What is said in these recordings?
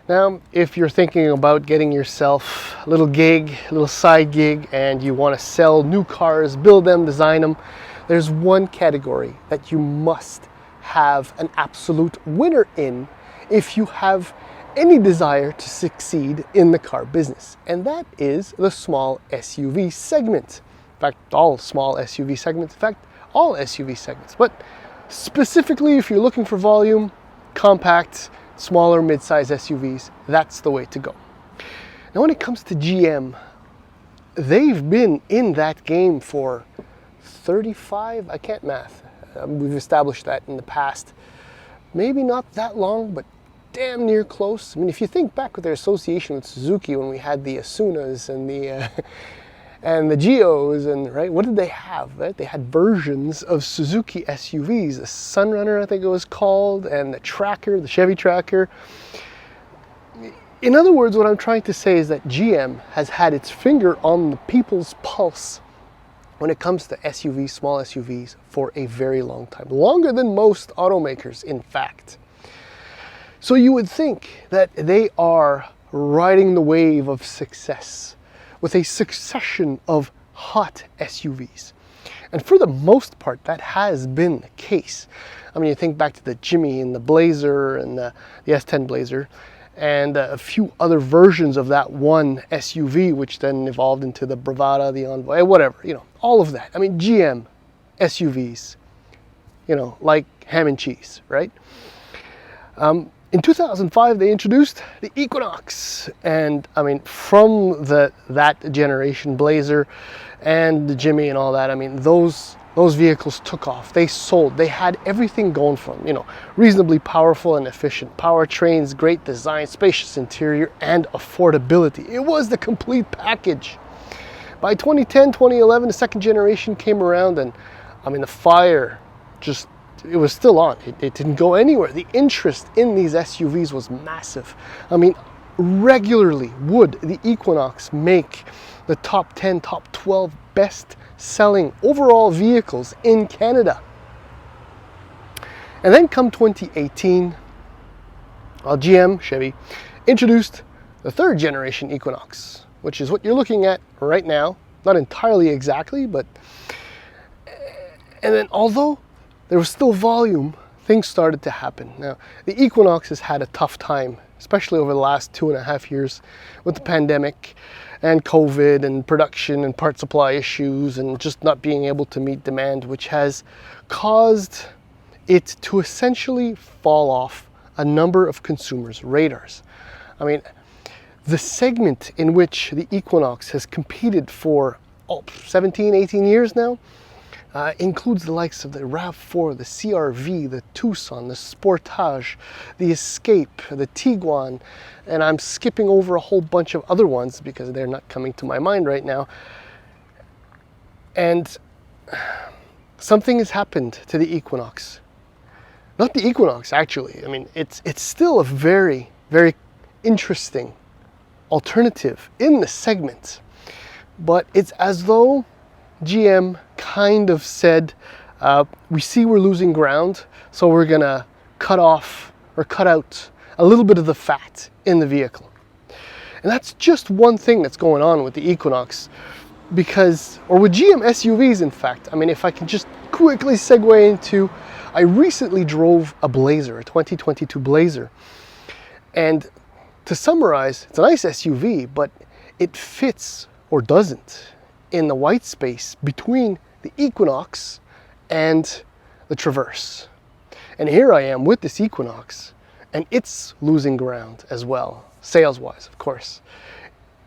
Now, if you're thinking about getting yourself a little gig, a little side gig, and you want to sell new cars, build them, design them, there's one category that you must have an absolute winner in if you have any desire to succeed in the car business, and that is the small SUV segment. In fact, all small SUV segments, in fact, all SUV segments. But specifically, if you're looking for volume, compact, smaller, mid-size SUVs, that's the way to go. Now, when it comes to GM, they've been in that game for 35, I can't math. We've established that in the past. Maybe not that long, but damn near close. I mean, if you think back with their association with Suzuki when we had the Asunas and the Geos, and right, what did they have? Right? They had versions of Suzuki SUVs, the Sunrunner, I think it was called, and the Tracker, the Chevy Tracker. In other words, what I'm trying to say is that GM has had its finger on the people's pulse when it comes to SUVs, small SUVs, for a very long time. Longer than most automakers, in fact. So you would think that they are riding the wave of success with a succession of hot SUVs. And for the most part, that has been the case. I mean, you think back to the Jimmy and the Blazer and the S10 Blazer, and a few other versions of that one SUV, which then evolved into the Bravada, the Envoy, whatever, you know, all of that. I mean, GM SUVs, you know, like ham and cheese, right? In 2005, they introduced the Equinox, and I mean, from that generation, Blazer and the Jimmy and all that, I mean, those vehicles took off. They sold. They had everything going for them, you know, reasonably powerful and efficient powertrains, great design, spacious interior, and affordability. It was the complete package. By 2010, 2011, the second generation came around, and I mean, the fire just, it was still on. It didn't go anywhere. The interest in these SUVs was massive. I mean, regularly would the Equinox make the top 10, top 12 best selling overall vehicles in Canada. And then come 2018, GM, Chevy, introduced the third generation Equinox, which is what you're looking at right now. Not entirely exactly, but, and then although there was still volume, things started to happen. Now, the Equinox has had a tough time, especially over the last 2.5 years with the pandemic and COVID and production and part supply issues and just not being able to meet demand, which has caused it to essentially fall off a number of consumers' radars. I mean, the segment in which the Equinox has competed for 17, 18 years now, includes the likes of the RAV4, the CR-V, the Tucson, the Sportage, the Escape, the Tiguan, and I'm skipping over a whole bunch of other ones because they're not coming to my mind right now. And something has happened to the Equinox. Not the Equinox, actually. I mean, it's still a very, very interesting alternative in the segment, but it's as though GM kind of said, we see we're losing ground, so we're gonna cut off or cut out a little bit of the fat in the vehicle. And that's just one thing that's going on with the Equinox, because, or with GM SUVs, in fact. I mean, if I can just quickly segue into, I recently drove a Blazer, a 2022 Blazer. And to summarize, it's a nice SUV, but it fits, or doesn't, in the white space between the Equinox and the Traverse. And here I am with this Equinox, and it's losing ground as well, sales-wise, of course.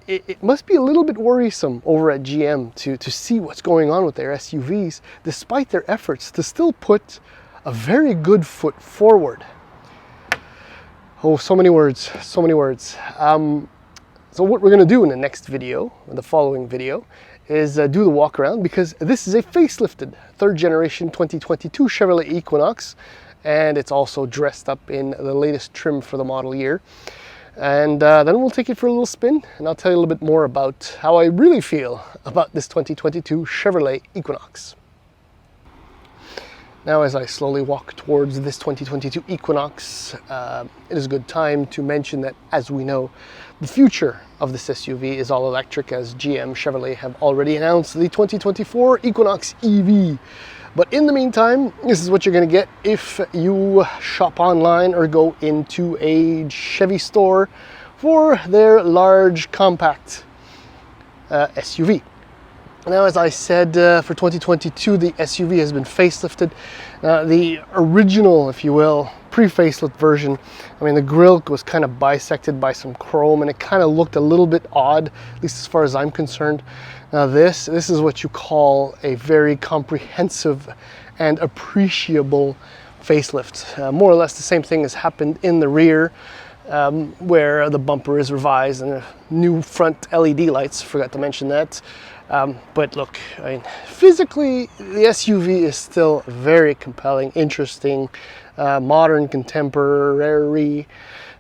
It must be a little bit worrisome over at GM to see what's going on with their SUVs, despite their efforts to still put a very good foot forward. Oh, so many words, so many words. So what we're going to do in the next video, or the following video, is do the walk around, because this is a facelifted third generation 2022 Chevrolet Equinox, and it's also dressed up in the latest trim for the model year. And then we'll take it for a little spin, and I'll tell you a little bit more about how I really feel about this 2022 Chevrolet Equinox. Now, as I slowly walk towards this 2022 Equinox, it is a good time to mention that, as we know, the future of this SUV is all electric, as GM Chevrolet have already announced the 2024 Equinox EV. But in the meantime, this is what you're going to get if you shop online or go into a Chevy store for their large compact SUV. Now, as I said, for 2022, the SUV has been facelifted. The original, if you will, pre-facelift version, I mean, the grille was kind of bisected by some chrome, and it kind of looked a little bit odd, at least as far as I'm concerned. Now, this is what you call a very comprehensive and appreciable facelift. More or less the same thing has happened in the rear, where the bumper is revised and new front LED lights, forgot to mention that. But look, I mean, physically, the SUV is still very compelling, interesting, modern, contemporary.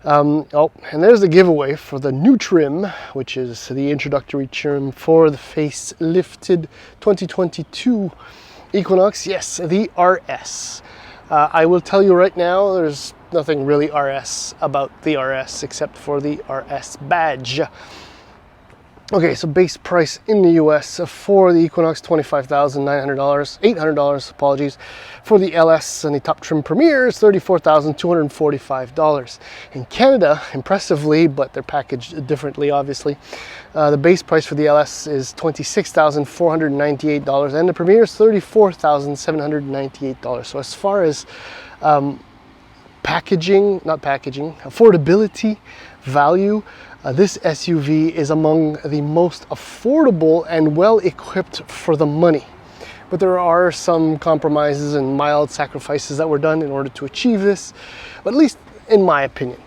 Oh, and there's the giveaway for the new trim, which is the introductory trim for the facelifted 2022 Equinox. Yes, the RS. I will tell you right now, there's nothing really RS about the RS except for the RS badge. Okay, so base price in the US for the Equinox, $25,900, $800, apologies. For the LS and the top trim Premier is $34,245. In Canada, impressively, but they're packaged differently, obviously, the base price for the LS is $26,498, and the Premier is $34,798. So as far as affordability, value, this SUV is among the most affordable and well equipped for the money. But there are some compromises and mild sacrifices that were done in order to achieve this, at least in my opinion.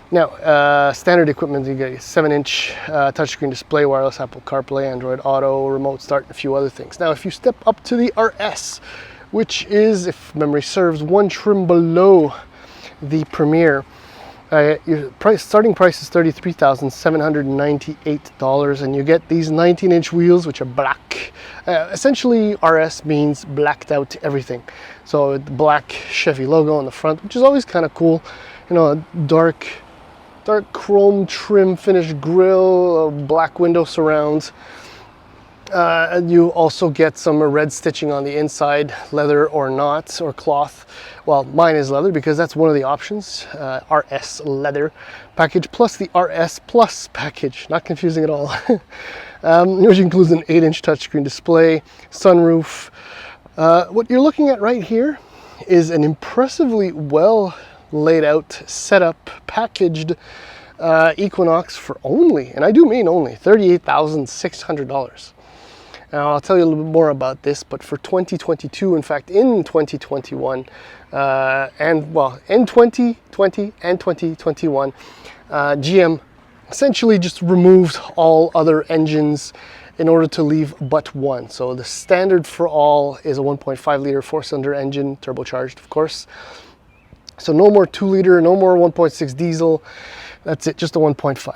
Now, standard equipment, you get a 7-inch touchscreen display, wireless Apple CarPlay, Android Auto, remote start, and a few other things. Now, if you step up to the RS, which is, if memory serves, one trim below the Premier, your starting price is $33,798, and you get these 19-inch wheels, which are black. Essentially, RS means blacked out everything. So the black Chevy logo on the front, which is always kind of cool. You know, a dark chrome trim finished grille, black window surrounds. And you also get some red stitching on the inside, leather or not, or cloth. Well, mine is leather because that's one of the options, RS leather package, plus the RS Plus package, not confusing at all. Which includes an 8-inch touchscreen display, sunroof. What you're looking at right here is an impressively well laid out, set up, packaged Equinox for only, and I do mean only, $38,600. Now, I'll tell you a little bit more about this, but for 2022, in fact, in 2021, in 2020 and 2021, GM essentially just removed all other engines in order to leave but one. So the standard for all is a 1.5 liter 4-cylinder engine, turbocharged, of course. So no more 2 liter, no more 1.6 diesel. That's it, just a 1.5.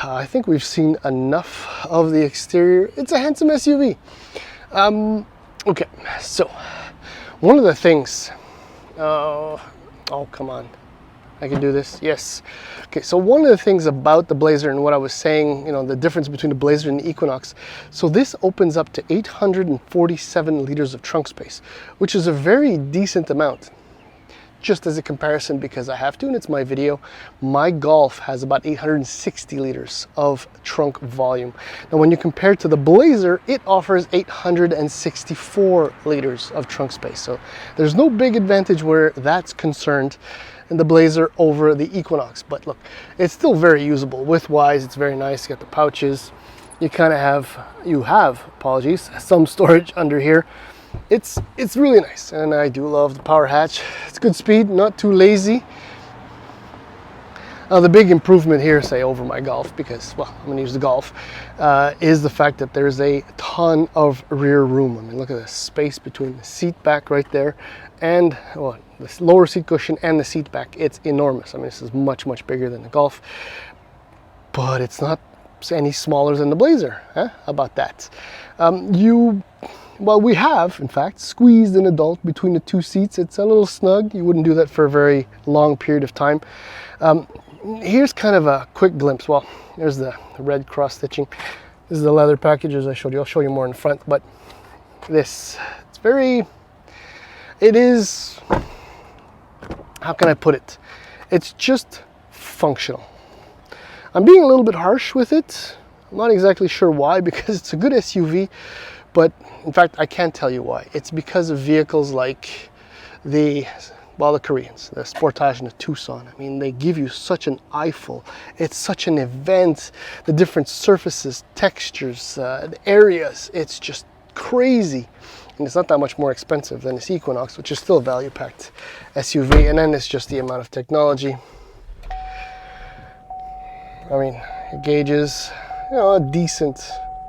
I think we've seen enough of the exterior. It's a handsome SUV. Okay, so one of the things, oh, come on. I can do this, yes. Okay, so one of the things about the Blazer and what I was saying, you know, the difference between the Blazer and the Equinox. So this opens up to 847 liters of trunk space, which is a very decent amount. Just as a comparison, because I have to, and it's my video, my Golf has about 860 liters of trunk volume. Now, when you compare to the Blazer, it offers 864 liters of trunk space. So there's no big advantage where that's concerned in the Blazer over the Equinox. But look, it's still very usable. Width-wise, it's very nice. You got the pouches. You kind of have, apologies, some storage under here. It's really nice, and I do love the power hatch. It's good speed, not too lazy. The big improvement here, say over my Golf, because, well, I'm gonna use the Golf, is the fact that there's a ton of rear room. I mean, look at the space between the seat back right there and, well, the lower seat cushion and the seat back. It's enormous. I mean, this is much, much bigger than the Golf, but it's not any smaller than the Blazer. Huh? How about that? well, we have, in fact, squeezed an adult between the two seats. It's a little snug. You wouldn't do that for a very long period of time. Here's kind of a quick glimpse. Well, there's the red cross stitching. This is the leather package, as I showed you. I'll show you more in front, but this, it is, how can I put it? It's just functional. I'm being a little bit harsh with it. I'm not exactly sure why, because it's a good SUV, but in fact, I can't tell you why. It's because of vehicles like the Koreans, the Sportage and the Tucson. I mean, they give you such an eyeful. It's such an event. The different surfaces, textures, the areas, it's just crazy. And it's not that much more expensive than this Equinox, which is still a value-packed SUV. And then it's just the amount of technology. I mean, gauges, a decent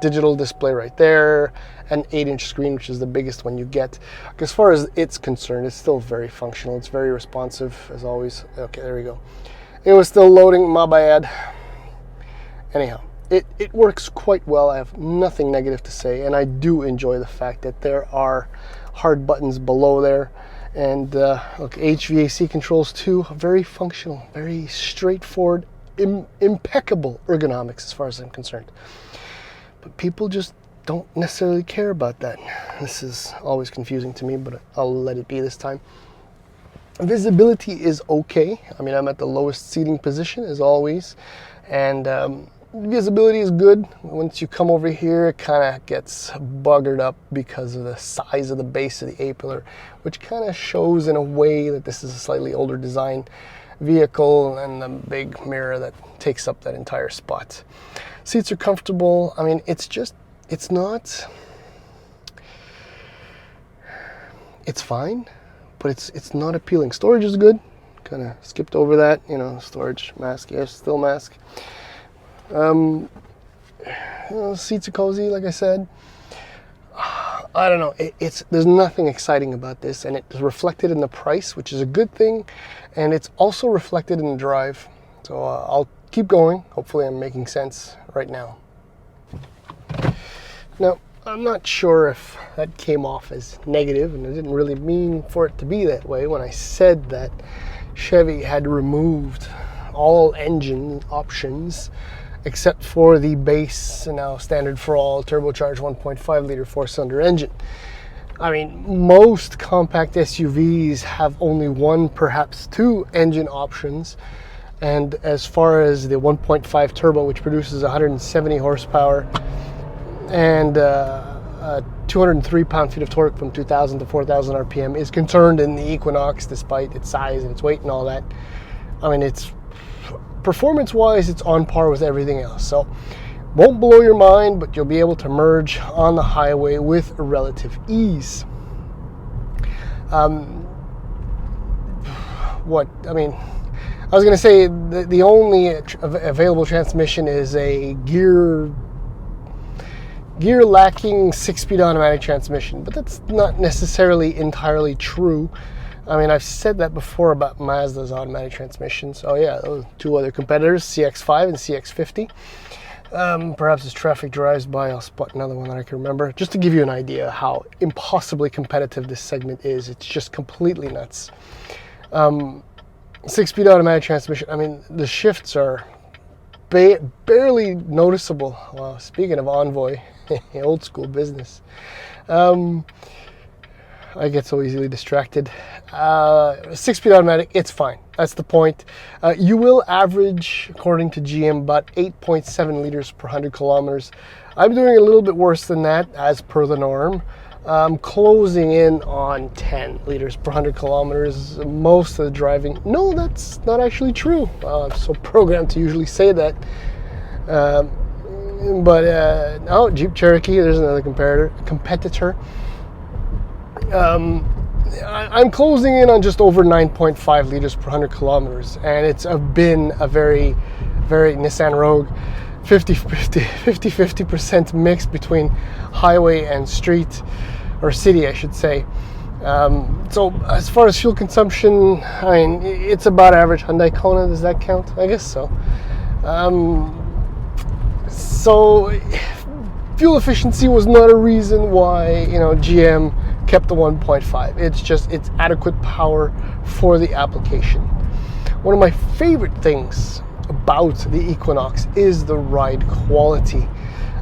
digital display right there, an 8-inch screen, which is the biggest one you get. As far as it's concerned, it's still very functional. It's very responsive, as always. Okay, there we go. It was still loading, my bad. Anyhow, it works quite well. I have nothing negative to say, and I do enjoy the fact that there are hard buttons below there. And look, HVAC controls too, very functional, very straightforward, impeccable ergonomics as far as I'm concerned. But people just don't necessarily care about that. This is always confusing to me, but I'll let it be this time. Visibility is okay. I mean, I'm at the lowest seating position as always, and visibility is good. Once you come over here, it kind of gets buggered up because of the size of the base of the A-pillar, which kind of shows in a way that this is a slightly older design vehicle, and the big mirror that takes up that entire spot. Seats are comfortable. I mean, it's fine, but it's not appealing. Storage is good. Kind of skipped over that, storage, mask, yes, still mask. Seats are cozy, like I said. I don't know. There's nothing exciting about this, and it's reflected in the price, which is a good thing, and it's also reflected in the drive. So I'll keep going. Hopefully, I'm making sense right now. Now, I'm not sure if that came off as negative, and I didn't really mean for it to be that way when I said that Chevy had removed all engine options except for the base, now standard for all, turbocharged 1.5 liter 4-cylinder engine. I mean, most compact SUVs have only one, perhaps two engine options. And as far as the 1.5 turbo, which produces 170 horsepower and 203 pound-feet of torque from 2,000 to 4,000 RPM is concerned in the Equinox, despite its size and its weight and all that. I mean, it's performance-wise, it's on par with everything else. So, won't blow your mind, but you'll be able to merge on the highway with relative ease. I was going to say the only available transmission is a gear lacking 6-speed automatic transmission, but that's not necessarily entirely true. I mean, I've said that before about Mazda's automatic transmissions. Oh yeah, those two other competitors, CX-5 and CX-50. Perhaps as traffic drives by, I'll spot another one that I can remember. Just to give you an idea how impossibly competitive this segment is. It's just completely nuts. 6-speed automatic transmission, I mean, the shifts are barely noticeable. Well, speaking of Envoy, old school business. I get so easily distracted. 6-speed automatic, it's fine. That's the point. You will average, according to GM, about 8.7 liters per 100 kilometers. I'm doing a little bit worse than that, as per the norm. Closing in on 10 liters per 100 kilometers most of the driving. No, that's not actually true. I'm so programmed to usually say that. But Jeep Cherokee, there's another competitor. I'm closing in on just over 9.5 liters per 100 kilometers, and it's been a very, very Nissan Rogue 50% mix between highway and street, or city, I should say. So as far as fuel consumption, I mean, it's about average Hyundai Kona. Does that count? I guess so. So fuel efficiency was not a reason why, you know, GM kept the 1.5. It's adequate power for the application. One of my favorite things about the Equinox is the ride quality.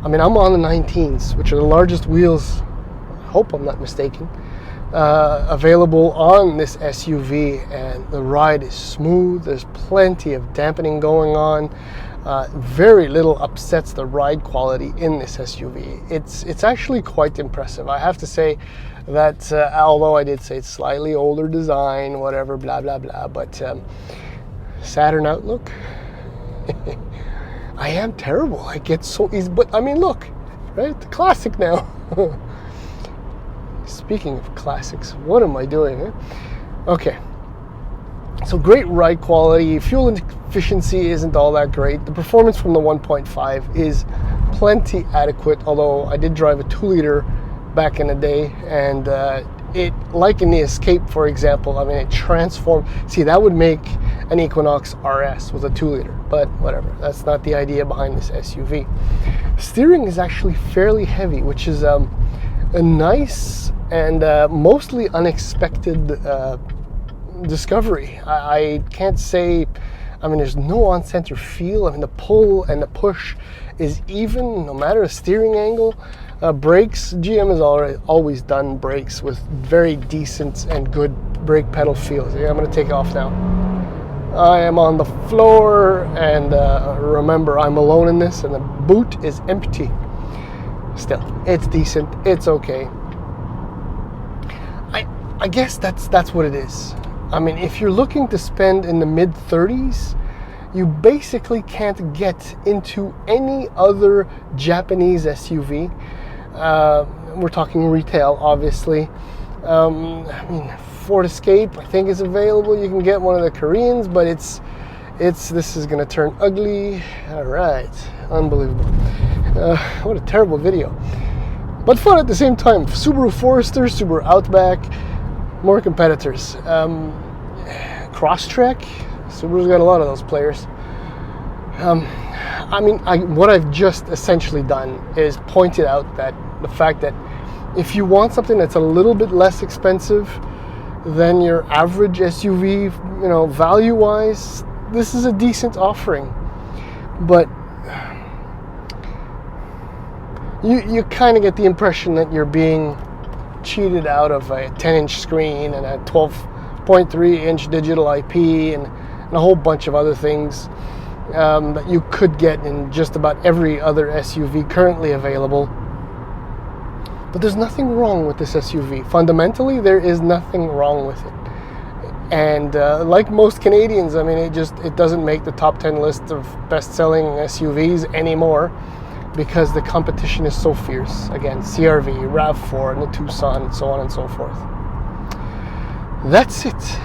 I mean, I'm on the 19s, which are the largest wheels, I hope I'm not mistaken, available on this SUV, and the ride is smooth. There's plenty of dampening going on. Very little upsets the ride quality in this SUV. It's actually quite impressive. I have to say that although I did say it's slightly older design, whatever, blah blah blah, but Saturn Outlook, I am terrible. I get so easy, but I mean, look, right? The classic now. Speaking of classics, what am I doing? Eh? Okay. So great ride quality, fuel efficiency isn't all that great. The performance from the 1.5 is plenty adequate, although I did drive a 2-liter back in the day, and it, like in the Escape, for example, I mean, it transformed. See, that would make an Equinox RS with a 2-liter, but whatever. That's not the idea behind this SUV. Steering is actually fairly heavy, which is a nice and mostly unexpected discovery. I can't say, I mean, there's no on-center feel. I mean, the pull and the push is even, no matter the steering angle. Brakes, GM has always done brakes with very decent and good brake pedal feels. Yeah, I'm going to take off now. I am on the floor, and remember, I'm alone in this, and the boot is empty. Still, it's decent. It's okay. I guess that's what it is. I mean, if you're looking to spend in the mid-30s, you basically can't get into any other Japanese SUV. We're talking retail, obviously. I mean, Ford Escape, I think, is available. You can get one of the Koreans, but this is going to turn ugly. All right, unbelievable. What a terrible video, but fun at the same time. Subaru Forester, Subaru Outback, more competitors. Crosstrek, Subaru's got a lot of those players. I mean, what I've just essentially done is pointed out that the fact that if you want something that's a little bit less expensive than your average SUV, you know, value-wise, this is a decent offering. But you kind of get the impression that you're being cheated out of a 10-inch screen and a 12.3-inch digital IP and a whole bunch of other things that you could get in just about every other SUV currently available. But there's nothing wrong with this SUV. Fundamentally, there is nothing wrong with it. And like most Canadians, I mean, it doesn't make the top 10 list of best-selling SUVs anymore because the competition is so fierce. Again, CR-V, RAV4, and the Tucson, and so on and so forth. That's it.